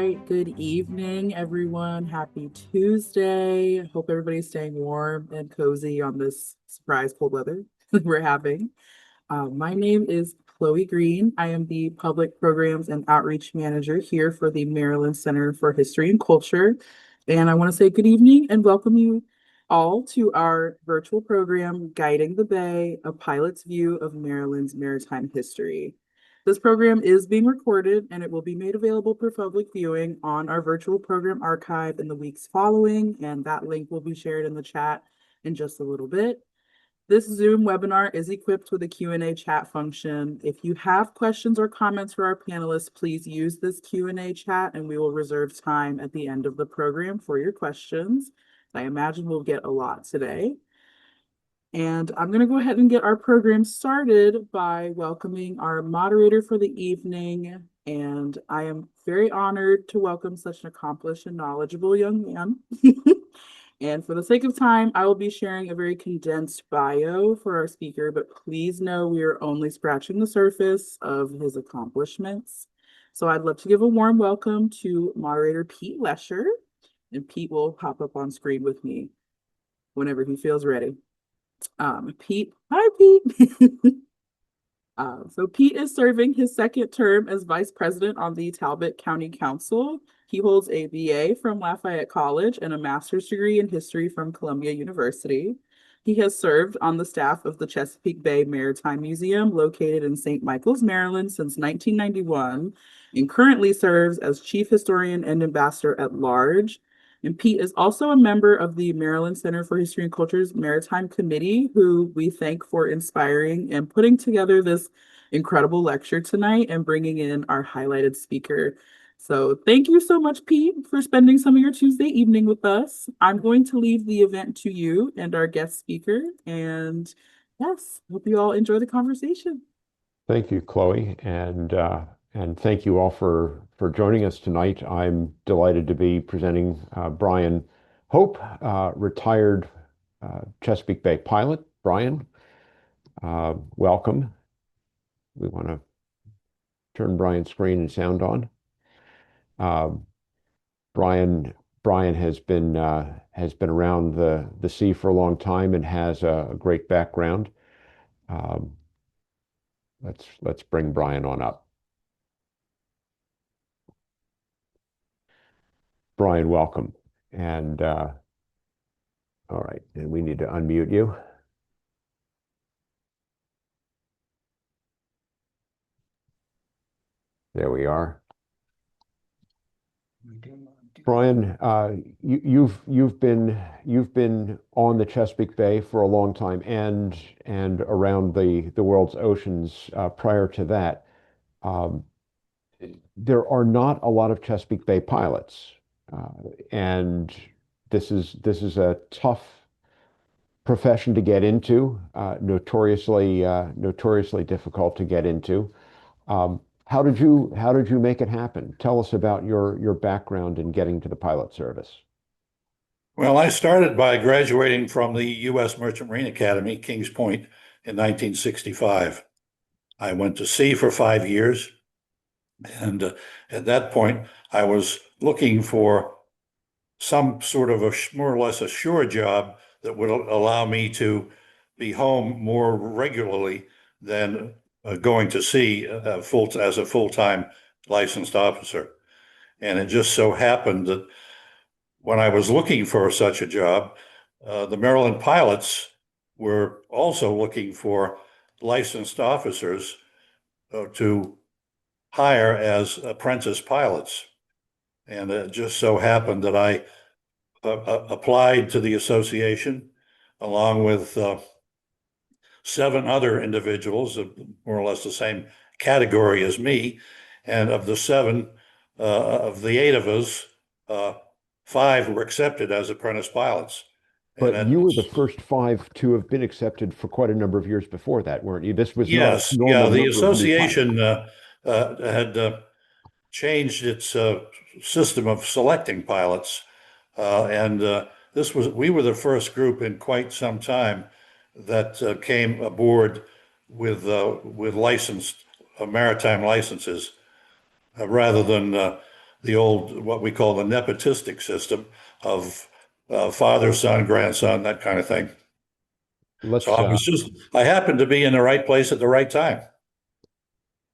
right, good evening, everyone. Happy Tuesday. Hope everybody's staying warm and cozy on this surprise cold weather we're having. My name is Chloe Green. I am the Public Programs and Outreach Manager here for the Maryland Center for History and Culture. And I want to say good evening and welcome you all to our virtual program, Guiding the Bay, a pilot's view of Maryland's maritime history. This program is being recorded and it will be made available for public viewing on our virtual program archive in the weeks following, and that link will be shared in the chat in just a little bit. This Zoom webinar is equipped with a Q&A chat function. If you have questions or comments for our panelists, please use this Q&A chat and we will reserve time at the end of the program for your questions. I imagine we'll get a lot today. And I'm going to go ahead and get our program started by welcoming our moderator for the evening. And I am very honored to welcome such an accomplished and knowledgeable young man. And for the sake of time, I will be sharing a very condensed bio for our speaker, but please know we are only scratching the surface of his accomplishments. So I'd love to give a warm welcome to moderator Pete Lesher, and Pete will pop up on screen with me whenever he feels ready. Pete, hi Pete. So Pete is serving his second term as vice president on the Talbot County Council. He holds a BA from Lafayette College and a master's degree in history from Columbia University. He has served on the staff of the Chesapeake Bay Maritime Museum located in St. Michaels, Maryland since 1991 and currently serves as chief historian and ambassador at large. And Pete is also a member of the Maryland Center for History and Culture's Maritime Committee, who we thank for inspiring and putting together this incredible lecture tonight and bringing in our highlighted speaker. So thank you so much, Pete, for spending some of your Tuesday evening with us. I'm going to leave the event to you and our guest speaker. And yes, hope you all enjoy the conversation. Thank you, Chloe, and thank you all for joining us tonight. I'm delighted to be presenting Brian Hope, retired Chesapeake Bay pilot. Brian, welcome. We want to turn Brian's screen and sound on. Brian has been around the sea for a long time and has a great background. Let's bring Brian on up. Brian, welcome. And all right, and we need to unmute you. There we are. Brian, you've been on the Chesapeake Bay for a long time and around the world's oceans prior to that. There are not a lot of Chesapeake Bay pilots, and this is a tough profession to get into, notoriously difficult to get into. How did you make it happen? Tell us about your background in getting to the pilot service. Well, I started by graduating from the U.S. Merchant Marine Academy, Kings Point, in 1965. I went to sea for 5 years, and at that point, I was looking for some sort of a more or less a sure job that would allow me to be home more regularly than going to sea as a full-time licensed officer. And it just so happened that when I was looking for such a job, the Maryland pilots were also looking for licensed officers to hire as apprentice pilots. And it just so happened that I applied to the association along with 7 other individuals of more or less the same category as me. And of the 7, of the 8 of us, 5 were accepted as apprentice pilots. But you were the first 5 to have been accepted for quite a number of years before that, weren't you? This was yes, not a normal the number of new association pilots. had changed its system of selecting pilots, and we were the first group in quite some time that came aboard with licensed maritime licenses, rather than the old, what we call the nepotistic system of father, son, grandson, that kind of thing. So Let's I happened to be in the right place at the right time.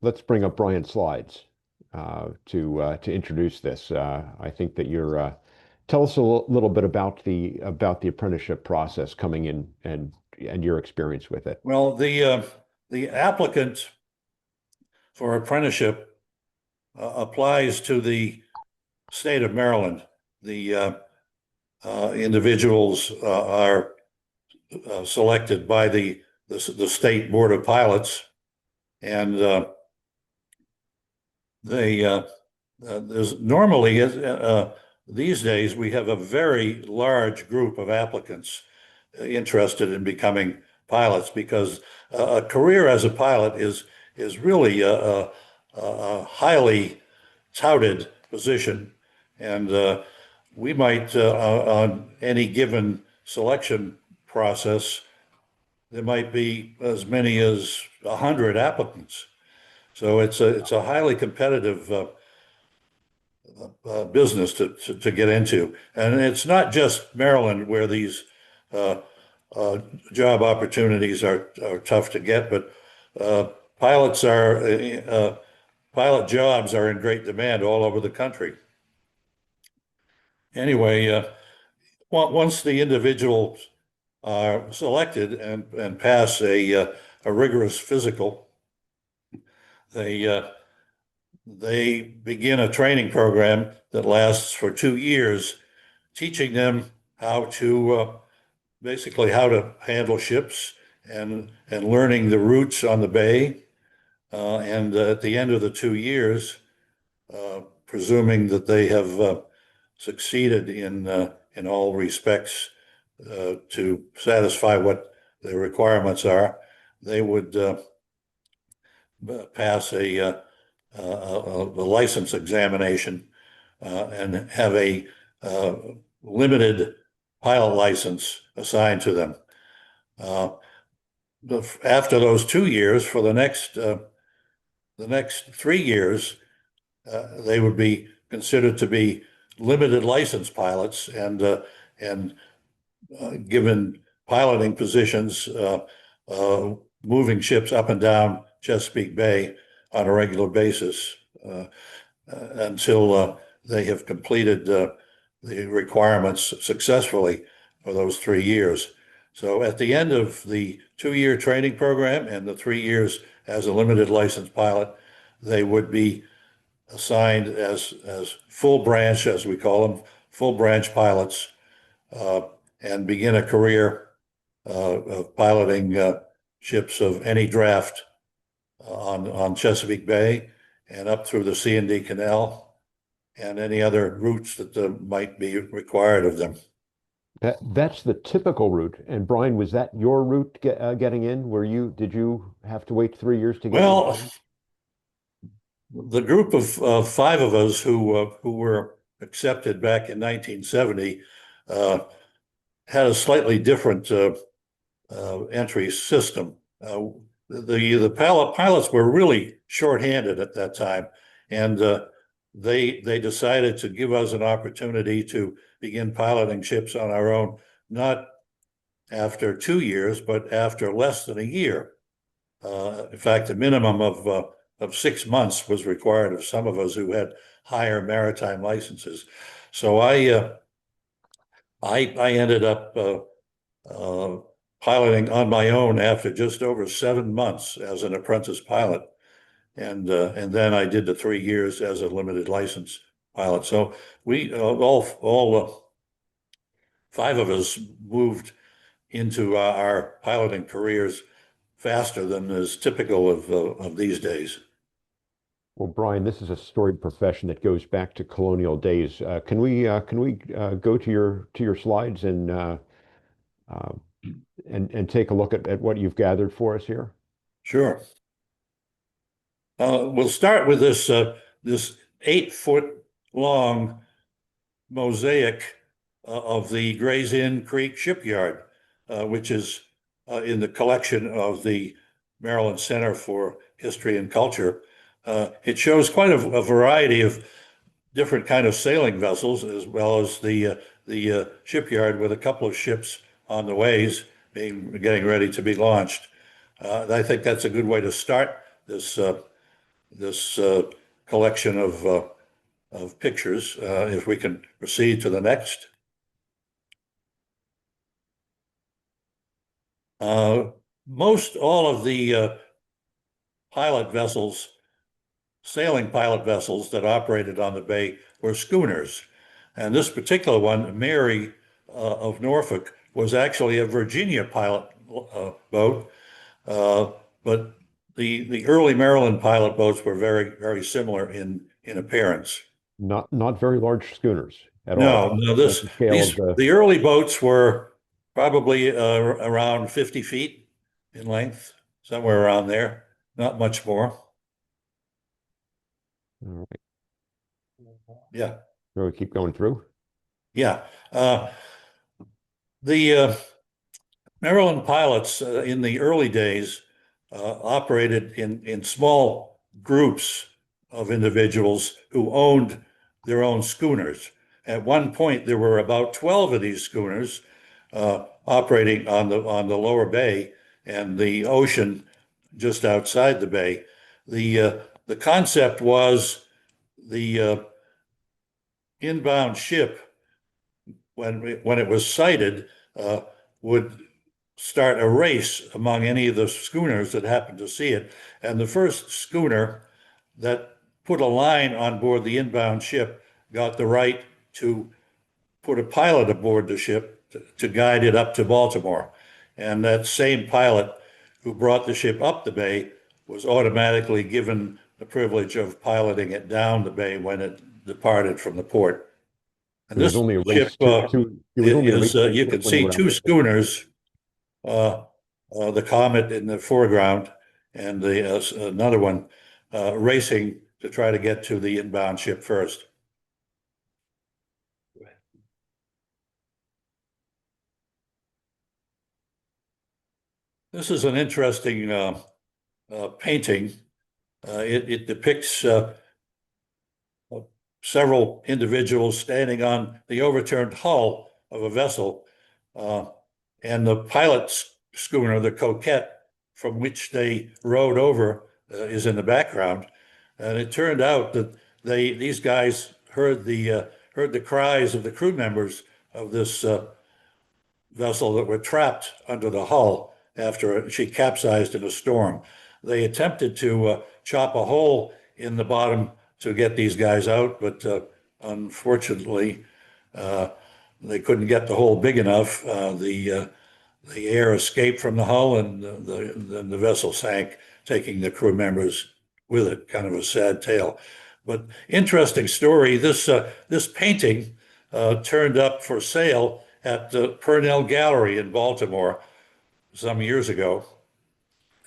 let's bring up Brian's slides to introduce this. I think that you're tell us a little bit about the apprenticeship process coming in and your experience with it. Well, the applicant for apprenticeship applies to the state of Maryland. The individuals are selected by the state board of pilots, and there's normally these days we have a very large group of applicants interested in becoming pilots, because a career as a pilot is really a highly touted position, and we might on any given selection process, there might be as many as 100 applicants. So it's a highly competitive business to get into. And it's not just Maryland where these job opportunities are tough to get, but pilot jobs are in great demand all over the country. Anyway, once the individuals are selected and pass a rigorous physical, they begin a training program that lasts for 2 years, teaching them how to basically how to handle ships and learning the routes on the bay. And at the end of the 2 years, presuming that they have succeeded in all respects to satisfy what the requirements are, they would pass a license examination and have a limited pilot license assigned to them. After those 2 years, for the next 3 years, they would be considered to be limited license pilots and given piloting positions, moving ships up and down Chesapeake Bay on a regular basis until they have completed the requirements successfully for those 3 years. So at the end of the 2-year training program and the 3 years as a limited license pilot, they would be assigned as full branch, as we call them, full branch pilots, and begin a career of piloting ships of any draft on Chesapeake Bay and up through the C&D Canal and any other routes that might be required of them. That's the typical route. And Brian, was that your route getting in? Did you have to wait 3 years to get in? Well, the group of 5 of us who were accepted back in 1970 had a slightly different entry system. The pilots were really shorthanded at that time, and they decided to give us an opportunity to begin piloting ships on our own, not after 2 years, but after less than a year. In fact, a minimum of 6 months was required of some of us who had higher maritime licenses. So I ended up piloting on my own after just over 7 months as an apprentice pilot, and then I did the 3 years as a limited license pilot. So we all 5 of us moved into our piloting careers faster than is typical of these days. Well, Brian, this is a storied profession that goes back to colonial days. Can we go to your slides and take a look at what you've gathered for us here? Sure. We'll start with this 8-foot long mosaic of the Gray's Inn Creek shipyard, which is in the collection of the Maryland Center for History and Culture. It shows quite a variety of different kind of sailing vessels, as well as the shipyard with a couple of ships on the ways getting ready to be launched. I think that's a good way to start this collection of pictures. If we can proceed to the next. Most all of the pilot vessels, sailing pilot vessels that operated on the bay were schooners. And this particular one, Mary of Norfolk, was actually a Virginia pilot boat. But the early Maryland pilot boats were very similar in appearance. Not very large schooners at No, all. no, That's the scale of the early boats were probably around 50 feet in length, somewhere around there, not much more. All right. Yeah, So we keep going through. yeah. The Maryland pilots in the early days operated in small groups of individuals who owned their own schooners. At one point, there were about 12 of these schooners operating on the lower bay and the ocean just outside the bay. The concept was the inbound ship, when it was sighted, would start a race among any of the schooners that happened to see it. And the first schooner that put a line on board the inbound ship got the right to put a pilot aboard the ship to guide it up to Baltimore. And that same pilot who brought the ship up the bay was automatically given the privilege of piloting it down the bay when it departed from the port. And There was this only a ship race to there was only a race to you the can ship when you see went up two there. schooners, the Comet in the foreground and another one racing to try to get to the inbound ship first. This is an interesting painting. It depicts several individuals standing on the overturned hull of a vessel, and the pilot's schooner, the Coquette, from which they rowed over, is in the background. And it turned out that these guys heard the cries of the crew members of this vessel that were trapped under the hull after she capsized in a storm. They attempted to chop a hole in the bottom to get these guys out, but unfortunately, they couldn't get the hole big enough. The air escaped from the hull, and the vessel sank, taking the crew members with it. Kind of a sad tale, but interesting story. This painting turned up for sale at the Purnell Gallery in Baltimore some years ago,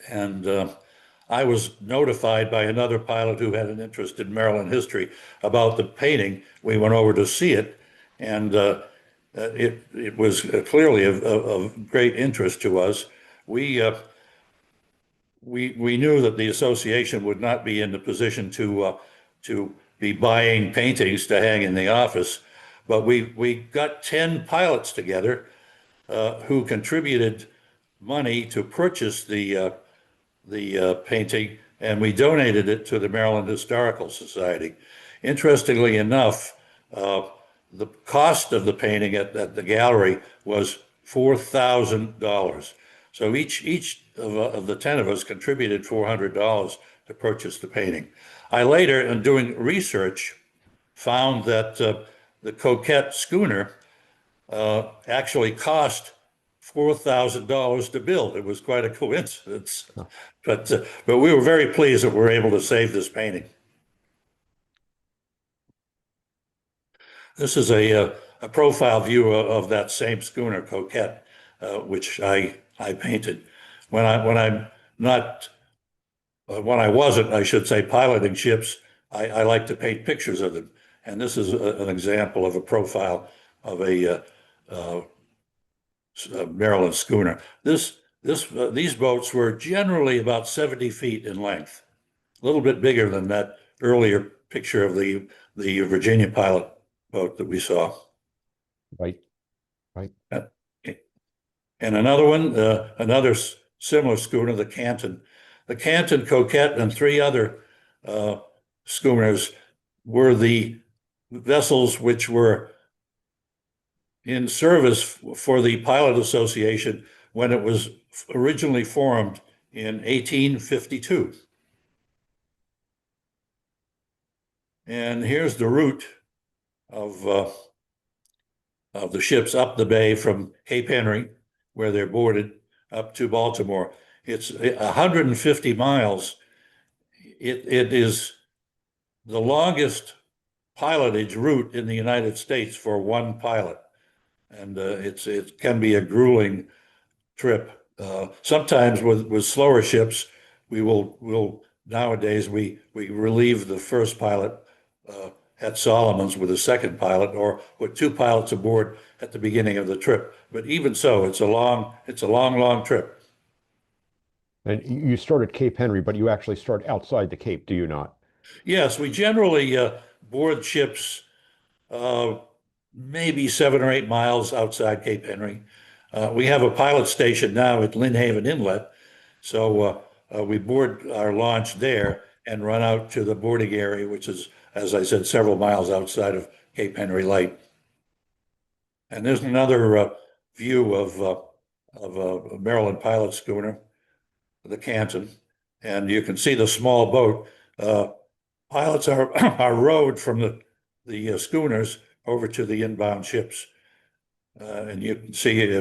and I was notified by another pilot who had an interest in Maryland history about the painting. We went over to see it, and it was clearly of great interest to us. We knew that the association would not be in the position to be buying paintings to hang in the office, but we got 10 pilots together who contributed money to purchase the painting, and we donated it to the Maryland Historical Society. Interestingly enough, the cost of the painting at the gallery was $4,000. So each of the 10 of us contributed $400 to purchase the painting. I later, in doing research, found that the Coquette schooner actually cost $4,000 to build. It was quite a coincidence, but we were very pleased that we were able to save this painting. This is a profile view of that same schooner, Coquette, which I painted. When I'm not, when I wasn't, I should say, piloting ships, I like to paint pictures of them. And this is an example of a profile of a Maryland schooner. These boats were generally about 70 feet in length, a little bit bigger than that earlier picture of the the Virginia pilot boat that we saw. Right. Right. And another one, another similar schooner, the Canton. The Canton, Coquette, and three other schooners were the vessels which were in service for the Pilot Association when it was originally formed in 1852. And here's the route of the ships up the bay from Cape Henry, where they're boarded, up to Baltimore. It's 150 miles. It is the longest pilotage route in the United States for one pilot. And it can be a grueling trip. Sometimes with slower ships, we'll nowadays we relieve the first pilot at Solomon's with a second pilot, or with two pilots aboard at the beginning of the trip. But even so, it's a long trip. And you start at Cape Henry, but you actually start outside the Cape, do you not? Yes, we generally board ships maybe 7 or 8 miles outside Cape Henry. We have a pilot station now at Lynn Haven Inlet, so we board our launch there and run out to the boarding area, which is, as I said, several miles outside of Cape Henry Light. And there's another view of a Maryland pilot schooner, the Canton, and you can see the small boat. Pilots are rowed from the schooners over to the inbound ships. And you can see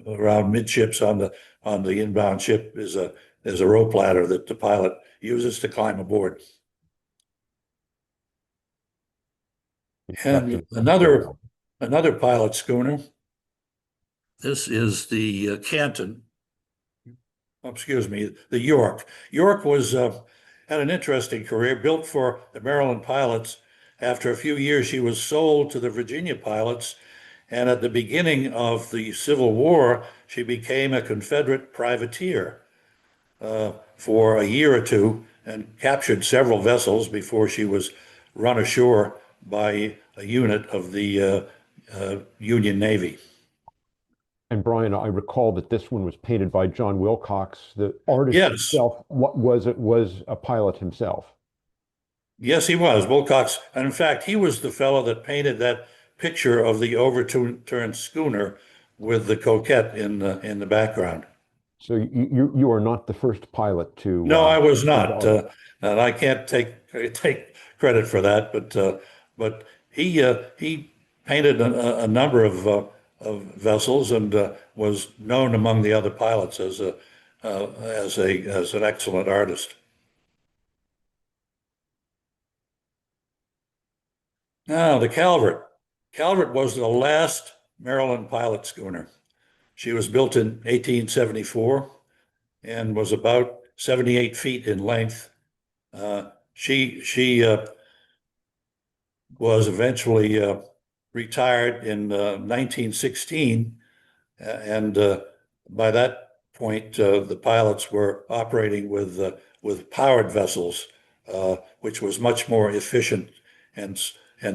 around midships on the inbound ship is a rope ladder that the pilot uses to climb aboard. And another pilot schooner. This is the Canton. Excuse me, the York. York was had an interesting career, built for the Maryland pilots. After a few years, she was sold to the Virginia pilots. And at the beginning of the Civil War, she became a Confederate privateer for a year or two and captured several vessels before she was run ashore by a unit of the Union Navy. And Brian, I recall that this one was painted by John Wilcox. The artist Yes. himself was a pilot himself. Yes, he was, Wilcox. And in fact, he was the fellow that painted that picture of the overturned schooner with the Coquette in the background. So you are not the first pilot to. No, I was not, and I can't take credit for that. But he painted a number of vessels and was known among the other pilots as an excellent artist. Now, the Calvert. Calvert was the last Maryland pilot schooner. She was built in 1874 and was about 78 feet in length. She was eventually retired in 1916, and by that point, the pilots were operating with powered vessels, which was much more efficient and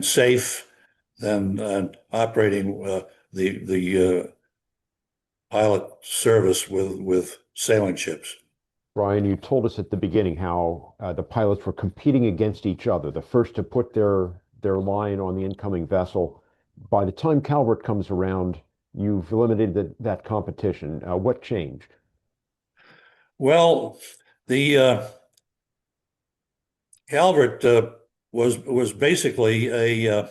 safe than operating the pilot service with sailing ships. Brian, you told us at the beginning how the pilots were competing against each other, the first to put their line on the incoming vessel. By the time Calvert comes around, you've eliminated that competition. What changed? Well, the Calvert was basically a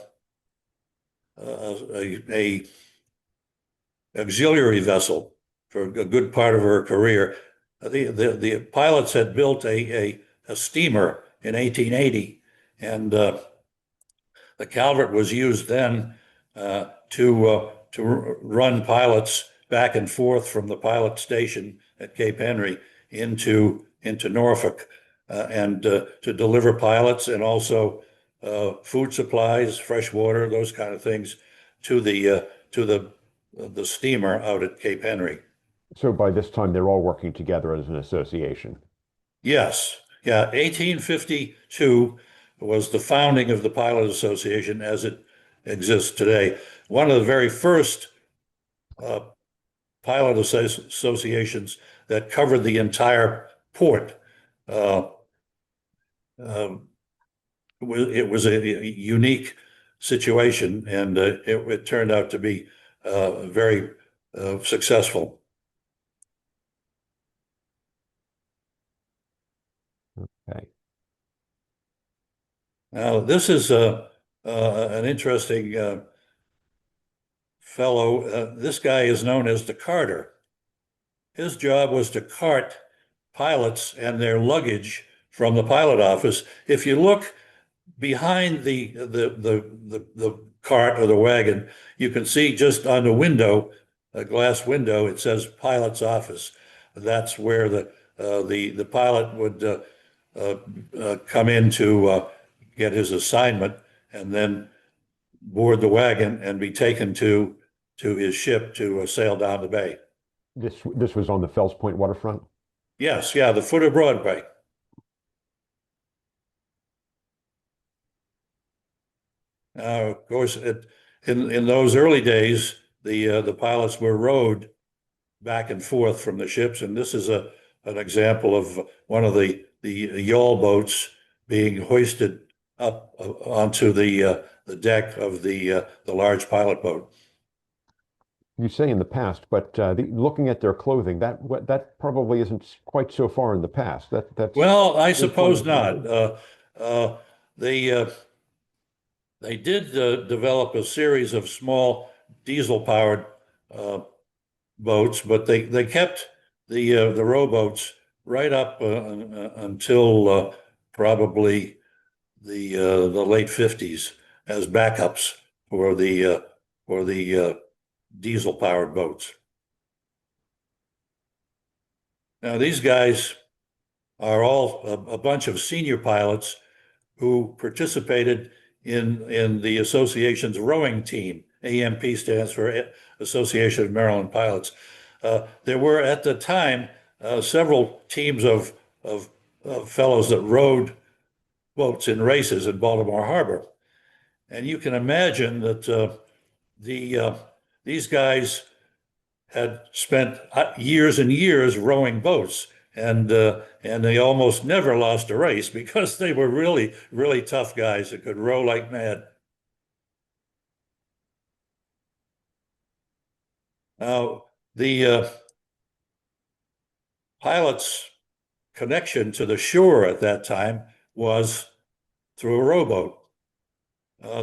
auxiliary vessel for a good part of her career. The pilots had built a steamer in 1880, and the Calvert was used then to run pilots back and forth from the pilot station at Cape Henry into Norfolk, and to deliver pilots and also food supplies, fresh water, those kind of things to the steamer out at Cape Henry. So by this time, they're all working together as an association. Yes, yeah. 1852, was the founding of the Pilot Association as it exists today. One of the very first pilot associations that covered the entire port. It was a unique situation, and it turned out to be very successful. Okay. Now, this is an interesting fellow. This guy is known as the carter. His job was to cart pilots and their luggage from the pilot office. If you look behind the cart or the wagon, you can see just on the window, a glass window, it says pilot's office. That's where the pilot would come in to get his assignment and then board the wagon and be taken to his ship to sail down the bay. This was on the Fells Point waterfront? Yes, yeah, the foot of Broadway. Of course, in those early days, the pilots were rowed back and forth from the ships, and this is an example of one of the yawl boats being hoisted up onto the deck of the large pilot boat. You say in the past, but looking at their clothing, that probably isn't quite so far in the past. That's Well, I suppose not. They did develop a series of small diesel-powered boats, but they kept the rowboats right up until probably the late 50s as backups for the diesel-powered boats. Now, these guys are all a bunch of senior pilots who participated in the association's rowing team. AMP stands for Association of Maryland Pilots. There were at the time several teams of fellows that rowed boats in races in Baltimore Harbor. And you can imagine that these guys had spent years and years rowing boats, and they almost never lost a race because they were really, really tough guys that could row like mad. Now, the pilot's connection to the shore at that time was through a rowboat.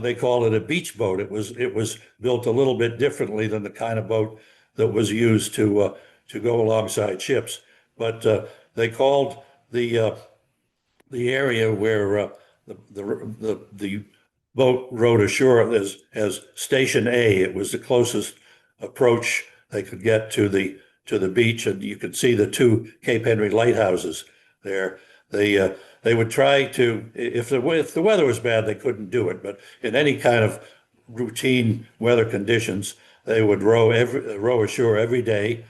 They called it a beach boat. It was built a little bit differently than the kind of boat that was used to go alongside ships. But they called the area where the boat rode ashore as Station A. It was the closest approach they could get to the beach, and you could see the two Cape Henry lighthouses there. They would try to, if the weather was bad, they couldn't do it. But in any kind of routine weather conditions, they would row ashore every day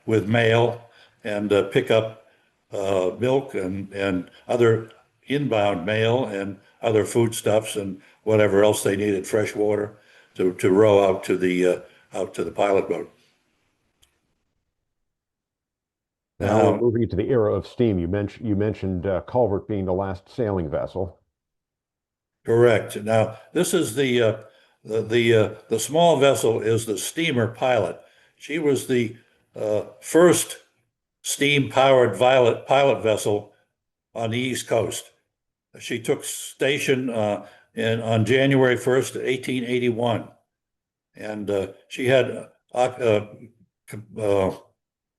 with mail and pick up milk and other inbound mail and other foodstuffs and whatever else they needed, fresh water, to row out to the pilot boat. Now we're moving into the era of steam. You mentioned Culvert being the last sailing vessel. Correct. Now this is the small vessel is the steamer Pilot. She was the first steam-powered pilot vessel on the East Coast. She took station on January 1st, 1881, and she had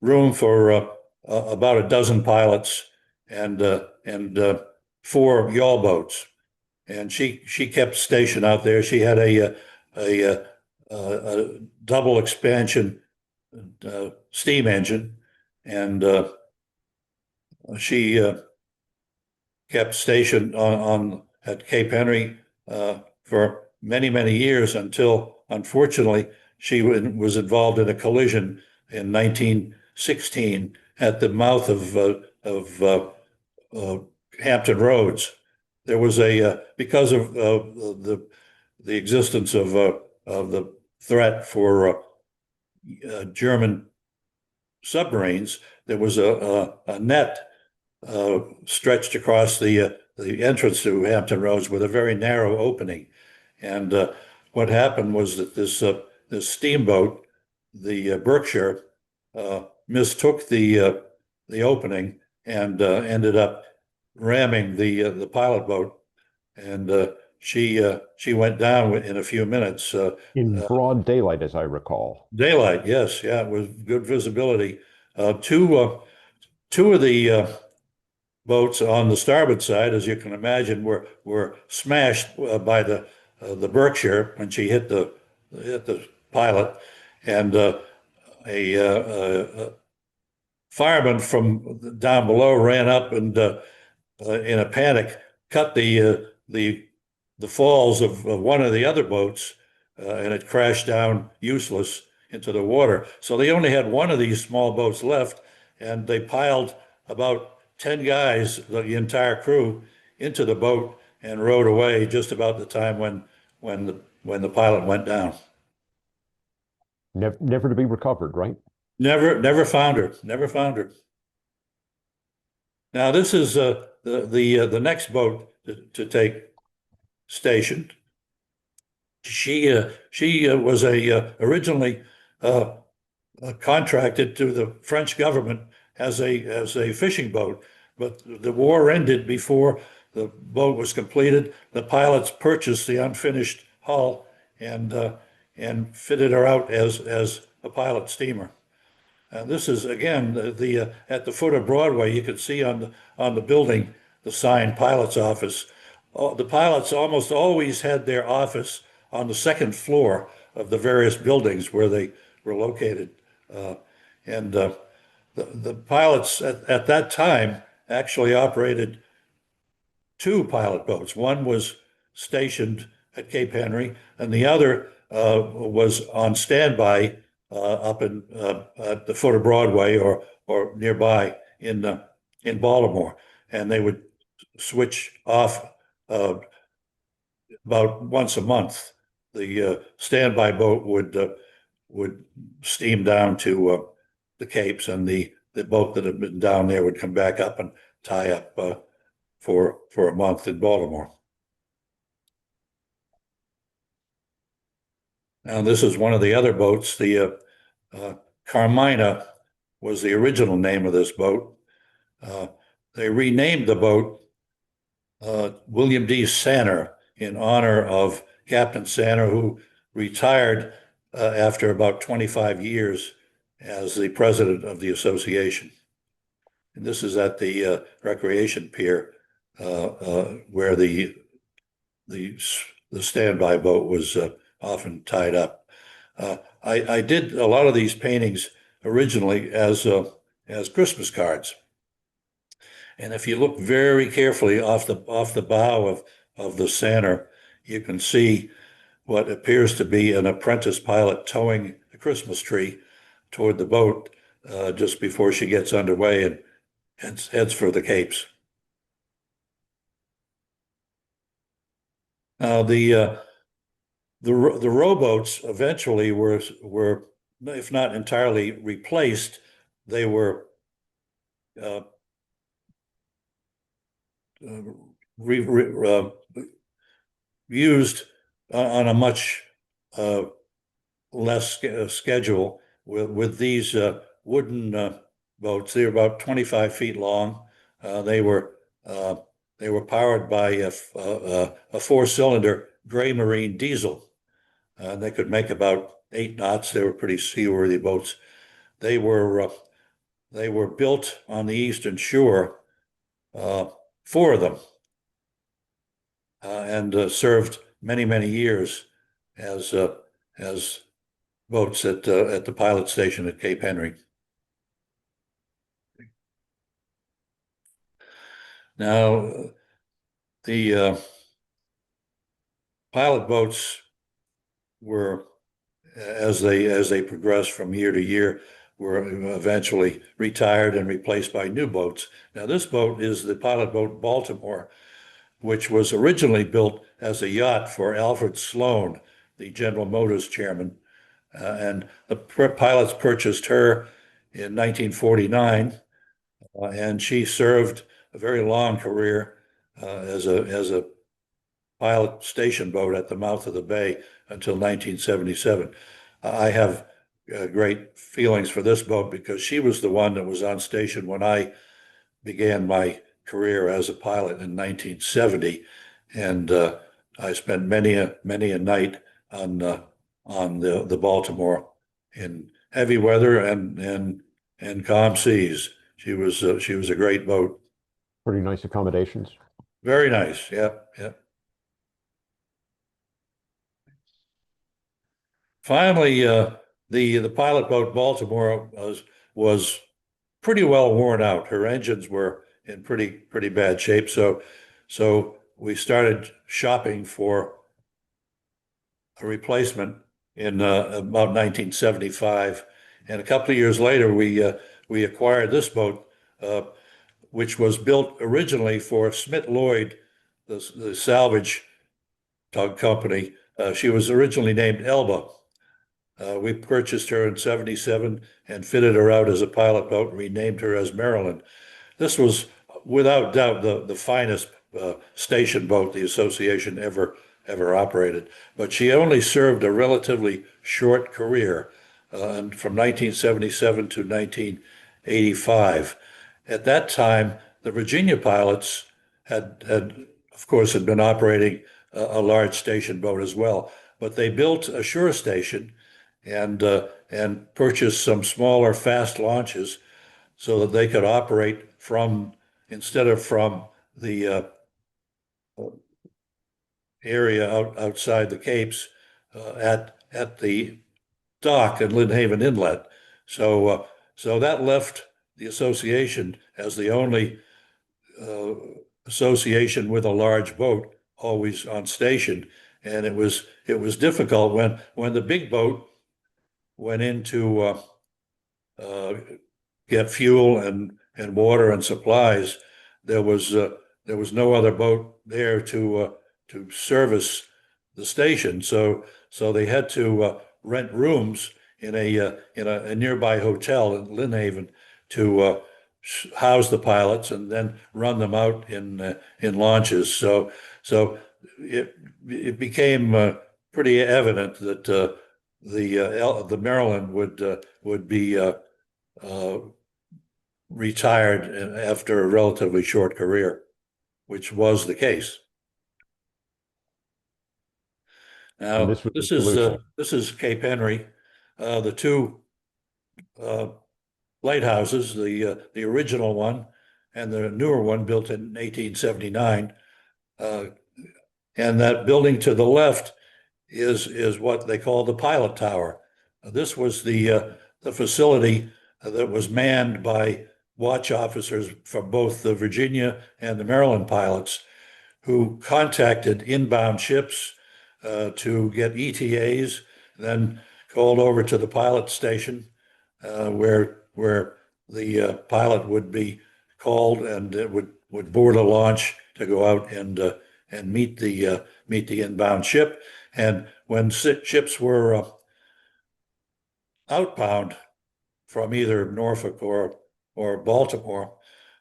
room for about a dozen pilots and 4 yawl boats, and she kept station out there. She had a double expansion steam engine, and she kept station at Cape Henry for many years until, unfortunately, she was involved in a collision in 1916 at the mouth of Hampton Roads, there was because of the existence of the threat for German submarines, there was a net stretched across the entrance to Hampton Roads with a very narrow opening. And what happened was that this steamboat, the Berkshire, mistook the opening and ended up ramming the pilot boat, and she went down in a few minutes. In broad daylight, as I recall. Daylight, yes, yeah, it was good visibility. Two of the boats on the starboard side, as you can imagine, were smashed by the Berkshire when she hit the pilot, and a fireman from down below ran up and in a panic cut the falls of one of the other boats, and it crashed down useless into the water. So they only had one of these small boats left, and they piled about 10 guys, the entire crew, into the boat and rowed away just about the time when the pilot went down. Never to be recovered, right? Never found her. Never found her. Now this is the next boat to take station. She was originally contracted to the French government as a fishing boat, but the war ended before the boat was completed. The pilots purchased the unfinished hull and fitted her out as a pilot steamer. This is again the at the foot of Broadway. You can see on the building the sign "Pilot's Office." The pilots almost always had their office on the second floor of the various buildings where they were located, and the pilots at that time actually operated two pilot boats. One was stationed at Cape Henry, and the other was on standby up at the foot of Broadway or nearby in Baltimore, and they would switch off about once a month. The standby boat would steam down to the Capes, and the boat that had been down there would come back up and tie up for a month in Baltimore. Now this is one of the other boats. The Carmina was the original name of this boat. They renamed the boat William D. Sanner in honor of Captain Sanner, who retired after about 25 years as the president of the association. And this is at the recreation pier where the standby boat was often tied up. I did a lot of these paintings originally as Christmas cards. And if you look very carefully off the bow of the Sanner, you can see what appears to be an apprentice pilot towing a Christmas tree toward the boat just before she gets underway and heads for the Capes. Now the rowboats eventually were, if not entirely replaced, they were used on a much less schedule with these wooden boats. They were about 25 feet long. They were powered by a four-cylinder gray marine diesel. They could make about 8 knots. They were pretty seaworthy boats. They were built on the Eastern Shore, 4 of them, and served many years as boats at the pilot station at Cape Henry. Now, the pilot boats were, as they progressed from year to year, were eventually retired and replaced by new boats. Now, this boat is the pilot boat Baltimore. which was originally built as a yacht for Alfred Sloan, the General Motors chairman. And the pilots purchased her in 1949, and she served a very long career as a pilot station boat at the mouth of the bay until 1977. I have great feelings for this boat because she was the one that was on station when I began my career as a pilot in 1970, and I spent many a night on the Baltimore in heavy weather and calm seas. She was a great boat. Pretty nice accommodations. Very nice. Yeah, yeah. Finally, the pilot boat Baltimore was pretty well worn out. Her engines were in pretty bad shape. So we started shopping for a replacement in about 1975, and a couple of years later we acquired this boat, which was built originally for Smith Lloyd, the salvage tug company. She was originally named Elba. We purchased her in 77 and fitted her out as a pilot boat and renamed her as Maryland. This was without doubt the finest station boat the association ever operated. But she only served a relatively short career from 1977 to 1985. At that time, the Virginia pilots of course, had been operating a large station boat as well. But they built a shore station and purchased some smaller fast launches so that they could operate instead of from the area outside the Capes at the dock at Lynn Haven Inlet. So that left the association as the only association with a large boat always on station, and it was difficult when the big boat went into get fuel and water and supplies. There was no other boat there to service the station, so they had to rent rooms in a nearby hotel in Lynn Haven to house the pilots and then run them out in launches. So it became pretty evident that the Maryland would be retired after a relatively short career, which was the case. Now, And this was the solution. this is Cape Henry. The two lighthouses, the original one and the newer one built in 1879. And that building to the left is what they call the pilot tower. This was the facility that was manned by watch officers from both the Virginia and the Maryland pilots who contacted inbound ships to get ETAs, then called over to the pilot station where the pilot would be called and it would board a launch to go out and meet the inbound ship. And when ships were outbound from either Norfolk or Baltimore,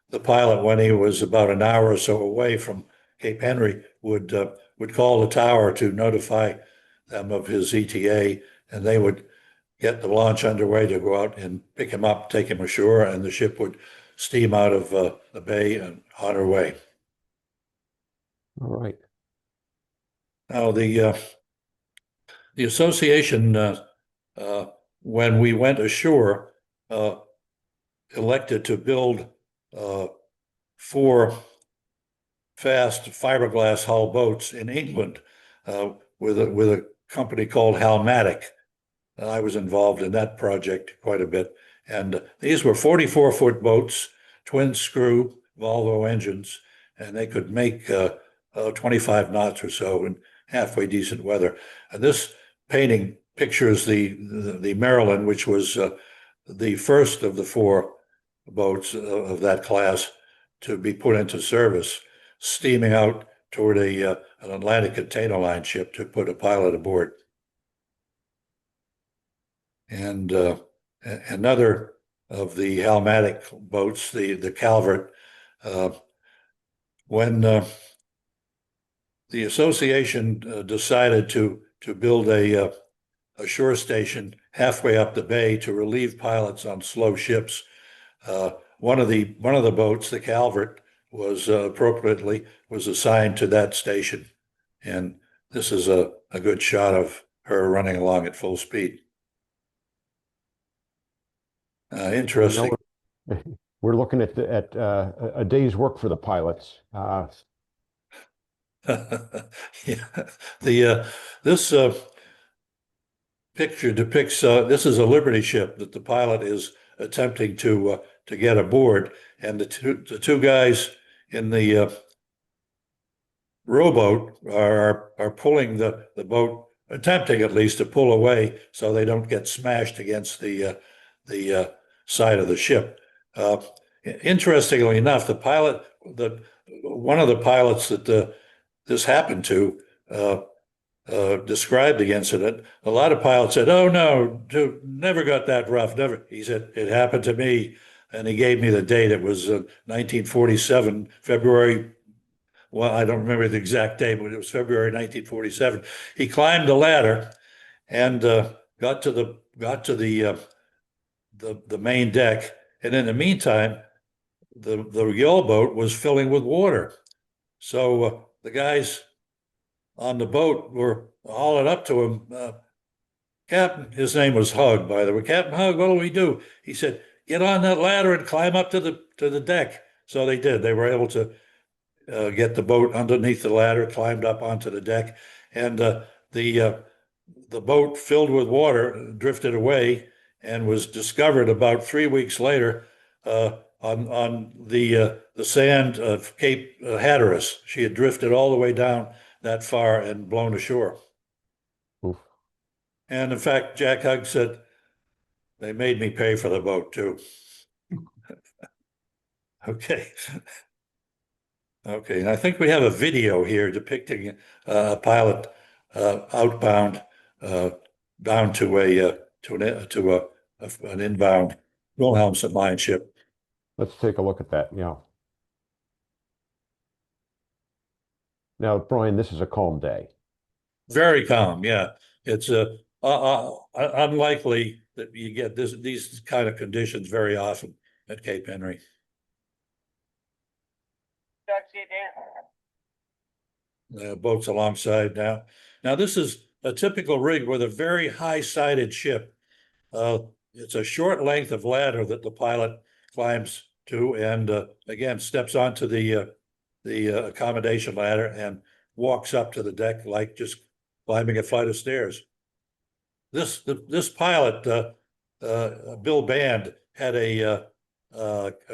the pilot, when he was about an hour or so away from Cape Henry, would call the tower to notify them of his ETA, and they would get the launch underway to go out and pick him up, take him ashore, and the ship would steam out of the bay and on her way. All right. Now, the association, when we went ashore, elected to build 4 fast fiberglass hull boats in England with a company called Halmatic. I was involved in that project quite a bit. And these were 44-foot boats, twin screw Volvo engines, and they could make 25 knots or so in halfway decent weather. And this painting pictures the Maryland, which was the first of the 4 boats of that class to be put into service, steaming out toward an Atlantic container line ship to put a pilot aboard. And another of the Halmatic boats, the Calvert, when the association decided to build a shore station halfway up the bay to relieve pilots on slow ships, one of the boats, the Calvert, was appropriately assigned to that station, and this is a good shot of her running along at full speed. Interesting. We're looking at a day's work for the pilots. Yeah, this picture depicts this is a Liberty ship that the pilot is attempting to get aboard, and the two guys in the rowboat are pulling the boat, attempting at least to pull away so they don't get smashed against the side of the ship. Interestingly enough, one of the pilots that this happened to described the incident. A lot of pilots said, "Oh no, dude, never got that rough, never." He said, "It happened to me," and he gave me the date. It was 1947, February. Well, I don't remember the exact date, but it was February 1947. He climbed the ladder and got to the main deck, and in the meantime, the yawl boat was filling with water. So the guys on the boat were hauling up to him. Captain, his name was Hug, by the way. Captain Hug, what do we do? He said, "Get on that ladder and climb up to the deck." So they did. They were able to get the boat underneath the ladder, climbed up onto the deck, and the boat filled with water drifted away and was discovered about 3 weeks later on the sand of Cape Hatteras. She had drifted all the way down that far and blown ashore. Oof. And in fact, Jack Hugg said, "They made me pay for the boat too." Okay. Okay, and I think we have a video here depicting a pilot outbound down to an inbound Wilhelmsen line ship. Let's take a look at that. Yeah. Now, Brian, this is a calm day. Very calm, yeah. It's unlikely that you get these kind of conditions very often at Cape Henry. Boats alongside now. Now, this is a typical rig with a very high-sided ship. It's a short length of ladder that the pilot climbs to and again steps onto the accommodation ladder and walks up to the deck like just climbing a flight of stairs. This pilot, Bill Band, had a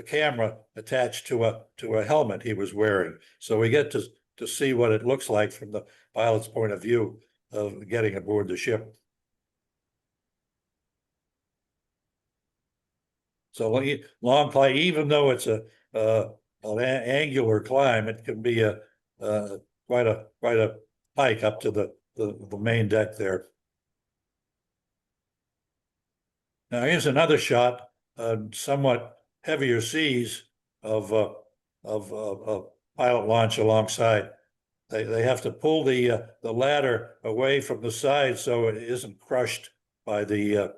camera attached to a helmet he was wearing, so we get to see what it looks like from the pilot's point of view of getting aboard the ship. So long climb, even though it's an angular climb, it can be quite a hike up to the main deck there. Now here's another shot, somewhat heavier seas of pilot launch alongside. They have to pull the ladder away from the side so it isn't crushed by the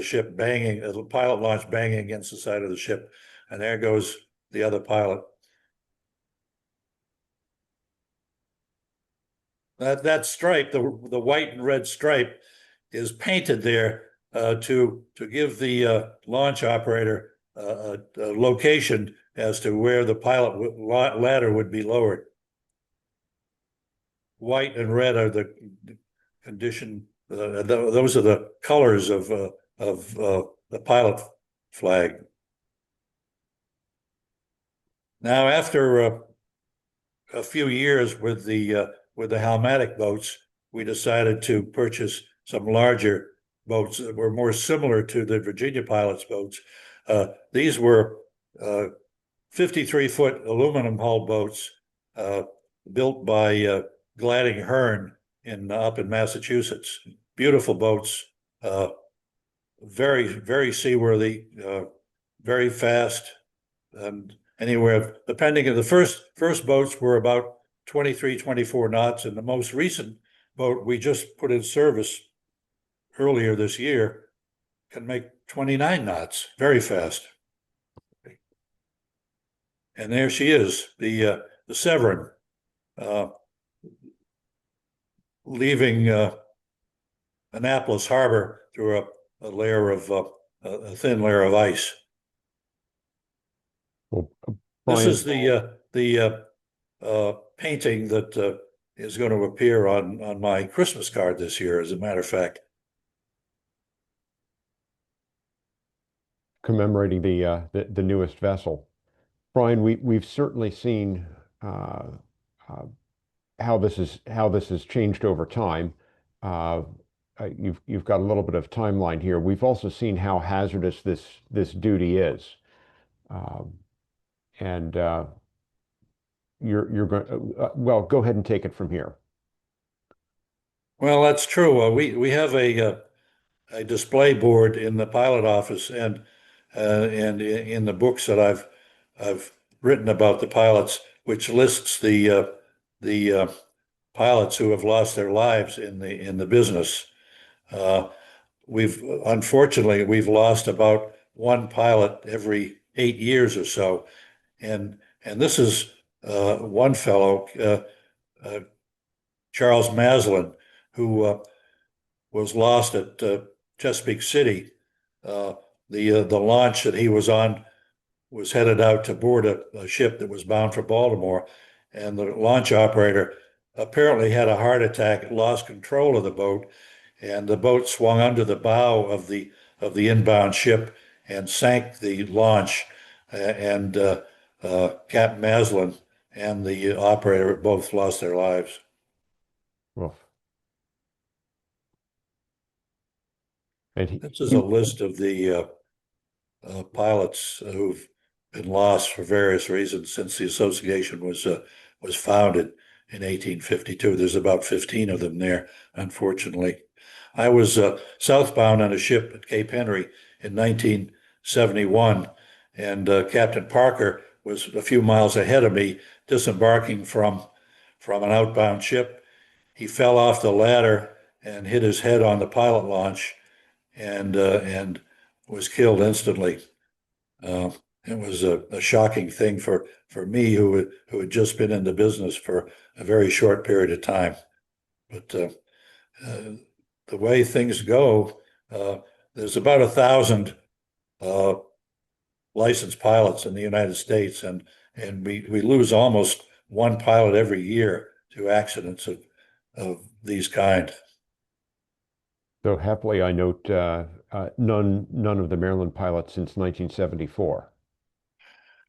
ship banging, the pilot launch banging against the side of the ship. And there goes the other pilot. That stripe, the white and red stripe, is painted there to give the launch operator a location as to where the pilot ladder would be lowered. White and red are the condition. Those are the colors of the pilot flag. Now, after a few years with the Halmatic boats, we decided to purchase some larger boats that were more similar to the Virginia pilots' boats. These were 53-foot aluminum hull boats built by Gladding Hearn up in Massachusetts. Beautiful boats, very, very seaworthy, very fast, and anywhere, depending on the first boats were about 23, 24 knots, and the most recent boat we just put in service earlier this year can make 29 knots, very fast. And there she is, the Severn, leaving Annapolis Harbor through a layer of a thin layer of ice. Well, This Brian, is the painting that is going to appear on my Christmas card this year, as a matter of fact. commemorating the newest vessel. Brian, we've certainly seen how this has changed over time. You've got a little bit of timeline here. We've also seen how hazardous this duty is, and you're going. Well, go ahead and take it from here. Well, that's true. We have a display board in the pilot office, and in the books that I've written about the pilots, which lists the pilots who have lost their lives in the business. Unfortunately we've lost about one pilot every 8 years or so, and this is one fellow, Charles Maslin, who was lost at Chesapeake City. The launch that he was on was headed out to board a ship that was bound for Baltimore, and the launch operator apparently had a heart attack, lost control of the boat, and the boat swung under the bow of the inbound ship and sank the launch. And Captain Maslin and the operator both lost their lives. Well, This is a list of the pilots who've been lost for various reasons since the association was founded in 1852. There's about 15 of them there, unfortunately. I was southbound on a ship at Cape Henry in 1971, and Captain Parker was a few miles ahead of me, disembarking from an outbound ship. He fell off the ladder and hit his head on the pilot launch, and was killed instantly. It was a shocking thing for me, who had just been in the business for a very short period of time. But the way things go, there's about 1,000 licensed pilots in the United States, and we lose almost one pilot every year to accidents of these kind. So happily, I note none of the Maryland pilots since 1974.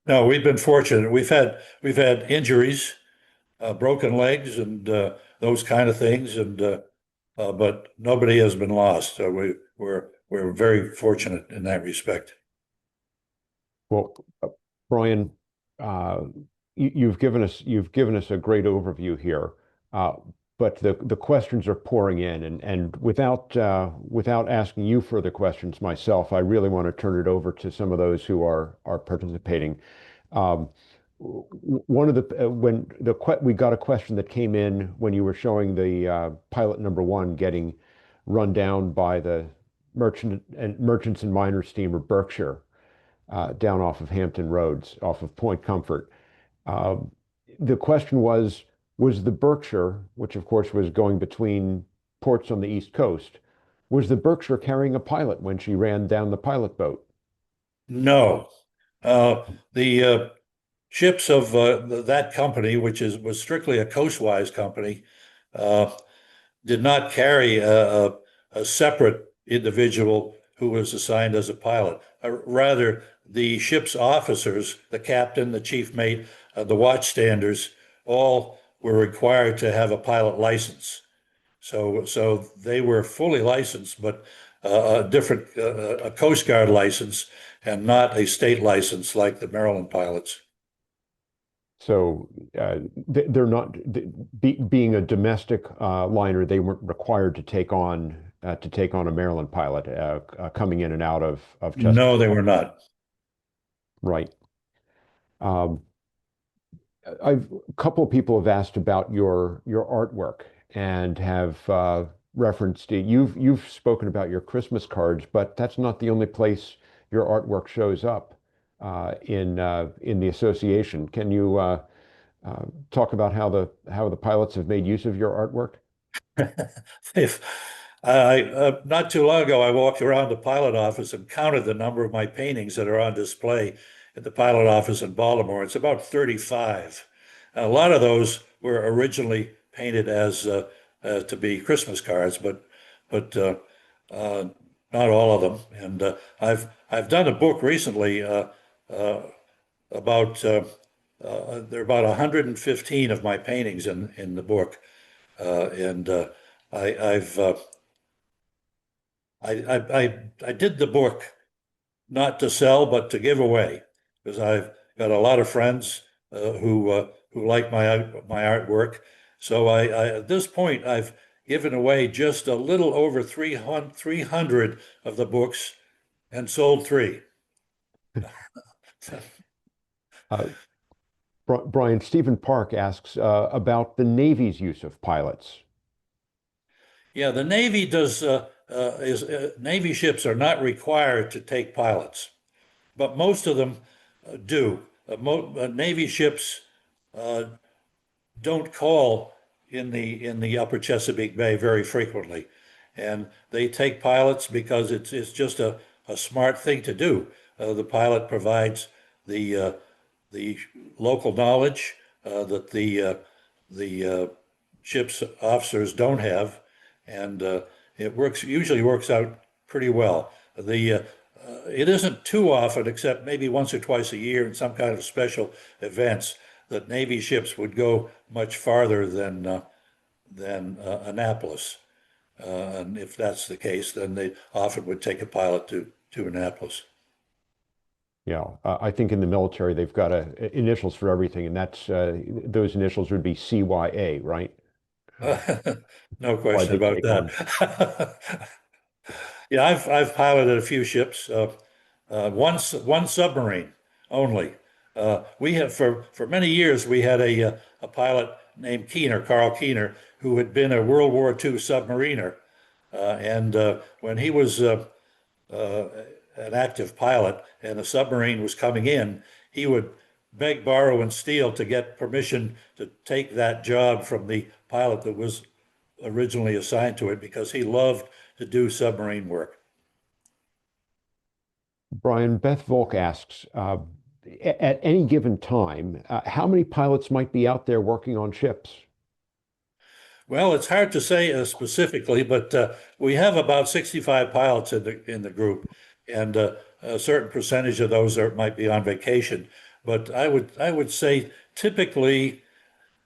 No, we've been fortunate. We've had injuries, broken legs, and those kind of things, and but nobody has been lost. So we're very fortunate in that respect. Well, Brian, you've given us a great overview here, but the questions are pouring in, and without asking you further questions myself, I really want to turn it over to some of those who are participating. One of we got a question that came in when you were showing the pilot number one getting run down by the Merchants and Miners steamer Berkshire down off of Hampton Roads, off of Point Comfort. The question was the Berkshire, which of course was going between ports on the East Coast, was the Berkshire carrying a pilot when she ran down the pilot boat? No, the ships of that company, which was strictly a coastwise company, did not carry a separate individual who was assigned as a pilot. Rather, the ship's officers, the captain, the chief mate, the watchstanders, all were required to have a pilot license. So they were fully licensed, but a Coast Guard license, and not a state license like the Maryland pilots. So they're not being a domestic liner. They weren't required to take on a Maryland pilot coming in and out of Chesapeake. No, they were not. Right. Um, a couple of people have asked about your artwork and have referenced it. You've spoken about your Christmas cards, but that's not the only place your artwork shows up in the association. Can you talk about how the pilots have made use of your artwork? If not too long ago, I walked around the pilot office and counted the number of my paintings that are on display at the pilot office in Baltimore. It's about 35. A lot of those were originally painted as to be Christmas cards, but uh, not all of them. And I've done a book recently about there are about 115 of my paintings in the book, and I, I've I did the book not to sell, but to give away, because I've got a lot of friends who like my artwork. So at this point I've given away just a little over 300 of the books and sold 3. Uh, Brian, Stephen Park asks about the Navy's use of pilots. Yeah, the Navy does Navy ships are not required to take pilots, but most of them do. Navy ships uh, don't call in the upper Chesapeake Bay very frequently. And they take pilots because it's just a smart thing to do. The pilot provides the local knowledge that the ship's officers don't have, and it usually works out pretty well. It isn't too often, except maybe once or twice a year in some kind of special events, that Navy ships would go much farther than Annapolis. And if that's the case, then they often would take a pilot to Annapolis. Yeah, I think in the military they've got initials for everything, and that's those initials would be CYA, right? No Why question they about take on. that. Yeah, I've piloted a few ships. One submarine only. We have for many years we had a pilot named Carl Keener, who had been a World War II submariner, and when he was uh, an active pilot and a submarine was coming in, he would beg, borrow, and steal to get permission to take that job from the pilot that was originally assigned to it, because he loved to do submarine work. Brian, Beth Volk asks, at any given time, how many pilots might be out there working on ships? Well, it's hard to say specifically, but we have about 65 pilots in the group, and a certain percentage of those might be on vacation. But I would say typically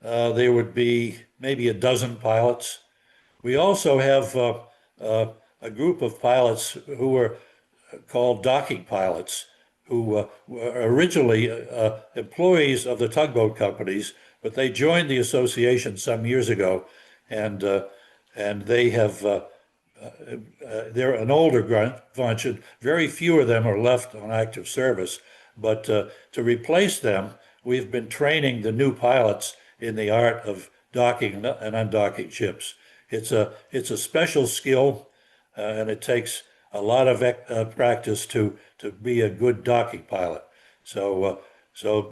there would be maybe a dozen pilots. We also have a group of pilots who are called docking pilots, who were originally employees of the tugboat companies, but they joined the association some years ago, and they have they're an older bunch, and very few of them are left on active service. But to replace them, we've been training the new pilots in the art of docking and undocking ships. It's a special skill, and it takes a lot of practice to be a good docking pilot. So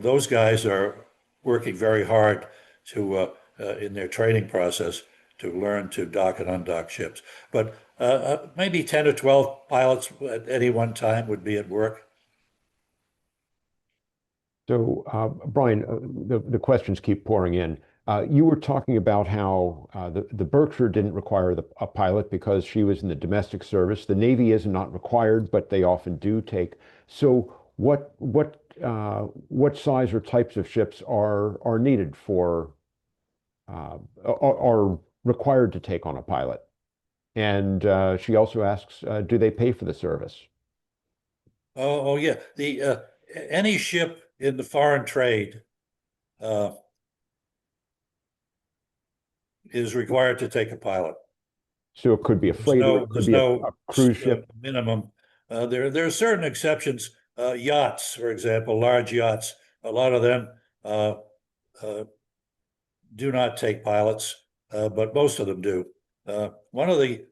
those guys are working very hard to in their training process to learn to dock and undock ships. But maybe 10 or 12 pilots at any one time would be at work. So, Brian, the questions keep pouring in. You were talking about how the Berkshire didn't require a pilot because she was in the domestic service. The Navy is not required, but they often do take. So, what size or types of ships are needed for are required to take on a pilot? And she also asks, do they pay for the service? Oh yeah, the any ship in the foreign trade uh, is required to take a pilot. So it could be a freighter, it could There's be a no cruise ship. minimum. There are certain exceptions. Yachts, for example, large yachts. A lot of them uh, do not take pilots, but most of them do. One of the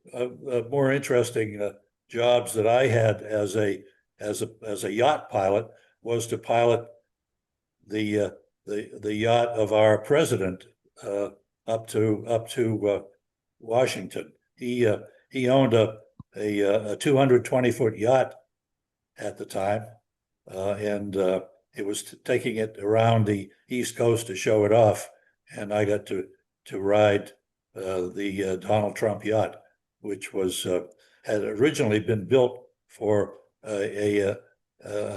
more interesting jobs that I had as a yacht pilot was to pilot the yacht of our president up to Washington. He owned a 220-foot yacht at the time, and it was taking it around the East Coast to show it off, and I got to ride the Donald Trump yacht, which was had originally been built for an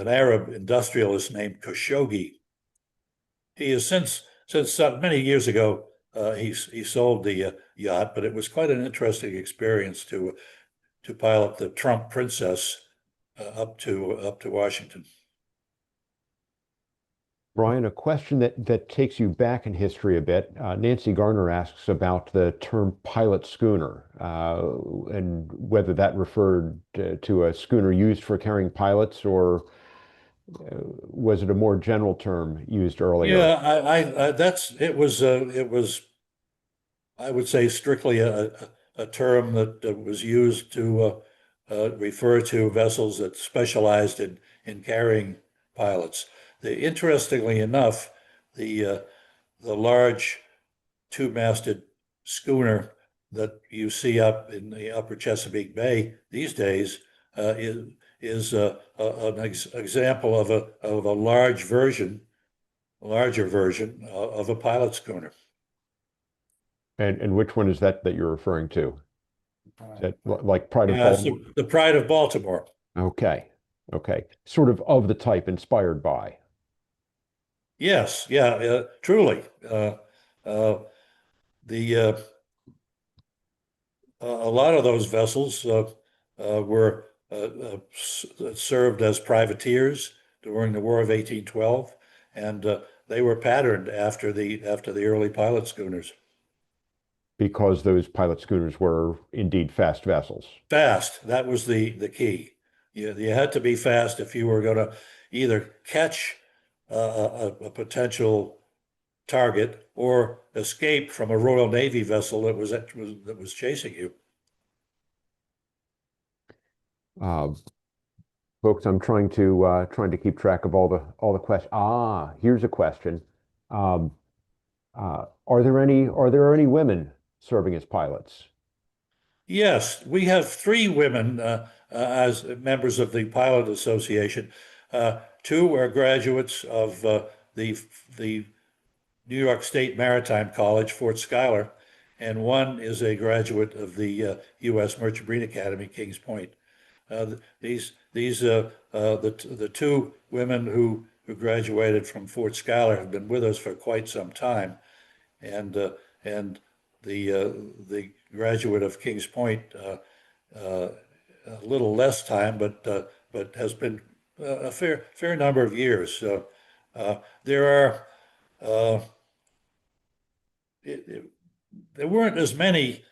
Arab industrialist named Khashoggi. He has since many years ago he sold the yacht, but it was quite an interesting experience to pilot the Trump Princess up to Washington. Brian, a question that takes you back in history a bit. Nancy Garner asks about the term pilot schooner and whether that referred to a schooner used for carrying pilots, or was it a more general term used earlier? Yeah, it was I would say strictly a term that was used to refer to vessels that specialized in carrying pilots. Interestingly enough, the large two-masted schooner that you see up in the upper Chesapeake Bay these days is an example of a larger version of a pilot schooner. And which one is that you're referring to? Is that like Pride of Yeah, it's Baltimore? the Pride of Baltimore. Okay. Okay. Sort of the type inspired by. Yes, yeah, truly. The a lot of those vessels were served as privateers during the War of 1812, and they were patterned after the early pilot schooners. Because those pilot schooners were indeed fast vessels. Fast, that was the key. You had to be fast if you were going to either catch a potential target or escape from a Royal Navy vessel that was chasing you. Uh, Folks, I'm trying to keep track of all the questions. Here's a question. Are there any women serving as pilots? Yes, we have three women as members of the Pilot Association. Two are graduates of the New York State Maritime College, Fort Schuyler, and one is a graduate of the U.S. Merchant Marine Academy, Kings Point. The two women who graduated from Fort Schuyler have been with us for quite some time, and the graduate of Kings Point a little less time, but has been a fair number of years. There are there weren't as many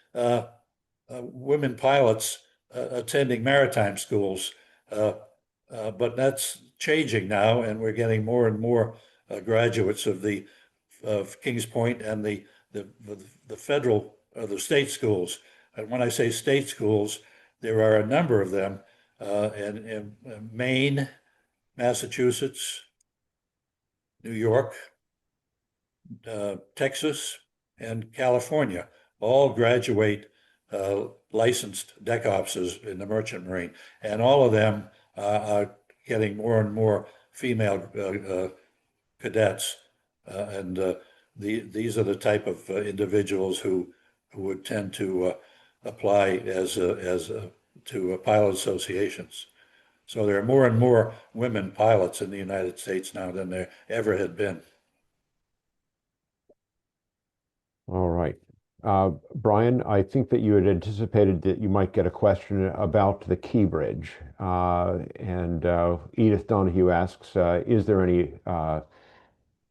women pilots attending maritime schools, but that's changing now, and we're getting more and more graduates of Kings Point and the federal the state schools. And when I say state schools, there are a number of them in Maine, Massachusetts, New York, Texas, and California. All graduate licensed deck officers in the Merchant Marine, and all of them are getting more and more female cadets, and these are the type of individuals who would tend to apply to pilot associations. So there are more and more women pilots in the United States now than there ever had been. All right. Brian, I think that you had anticipated that you might get a question about the Key Bridge. And Edith Donahue asks, is there any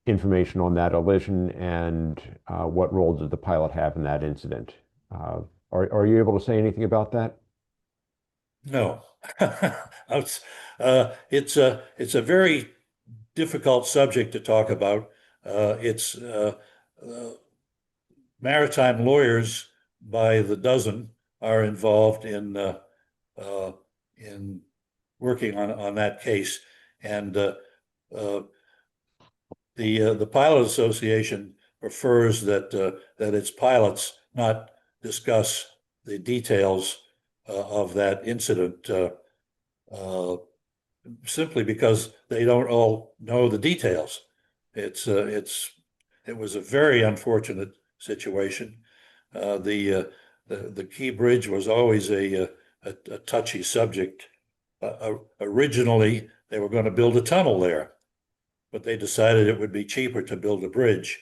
information on that elision, and what role did the pilot have in that incident? Are you able to say anything about that? No. It's a very difficult subject to talk about. It's maritime lawyers by the dozen are involved in working on that case, and the Pilot Association prefers that its pilots not discuss the details of that incident, simply because they don't all know the details. It was a very unfortunate situation. The Key Bridge was always a touchy subject. Originally, they were going to build a tunnel there, but they decided it would be cheaper to build a bridge,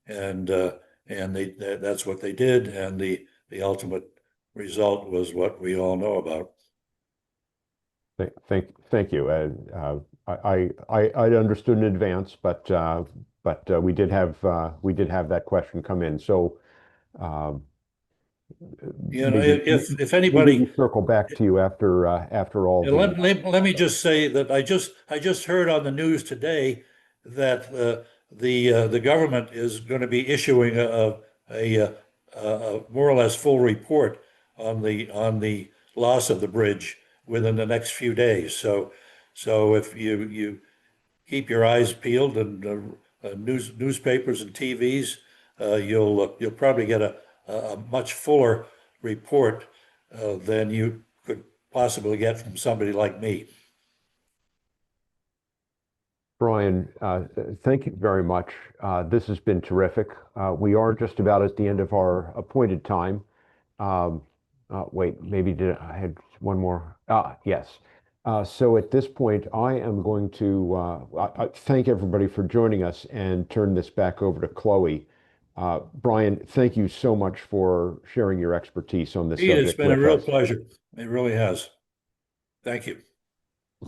and that's what they did, and the ultimate result was what we all know about. Thank you. I understood in advance, but we did have that question come in. So if maybe anybody we circle back to you after all. let me just say that I just heard on the news today that the government is going to be issuing a more or less full report on the loss of the bridge within the next few days. So if you keep your eyes peeled and newspapers and TVs, you'll probably get a much fuller report than you could possibly get from somebody like me. Brian, thank you very much. This has been terrific. We are just about at the end of our appointed time. Wait, maybe I had one more? Yes. So at this point, I am going to thank everybody for joining us and turn this back over to Chloe. Brian, thank you so much for sharing your expertise on this Pete, subject. it's been a real pleasure. It really has. Thank you.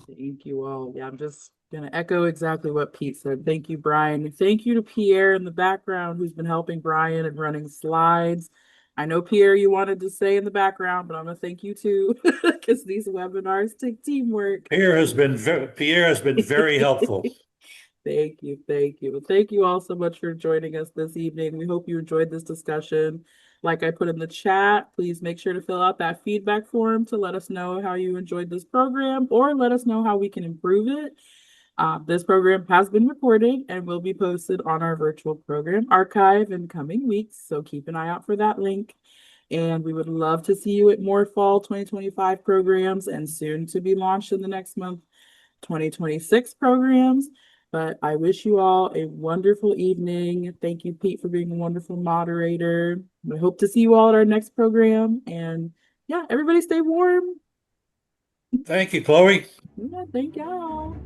Thank you all. Yeah, I'm just going to echo exactly what Pete said. Thank you, Brian. Thank you to Pierre in the background who's been helping Brian and running slides. I know, Pierre, you wanted to stay in the background, but I'm going to thank you too, because these webinars take teamwork. Pierre has been very helpful. Thank you. Thank you. Thank you all so much for joining us this evening. We hope you enjoyed this discussion. Like I put in the chat, please make sure to fill out that feedback form to let us know how you enjoyed this program, or let us know how we can improve it. This program has been recorded and will be posted on our virtual program archive in coming weeks, so keep an eye out for that link. And we would love to see you at more fall 2025 programs, and soon to be launched in the next month, 2026 programs. But I wish you all a wonderful evening. Thank you, Pete, for being a wonderful moderator. I hope to see you all at our next program. And yeah, everybody stay warm. Thank you, Chloe. Yeah, thank y'all.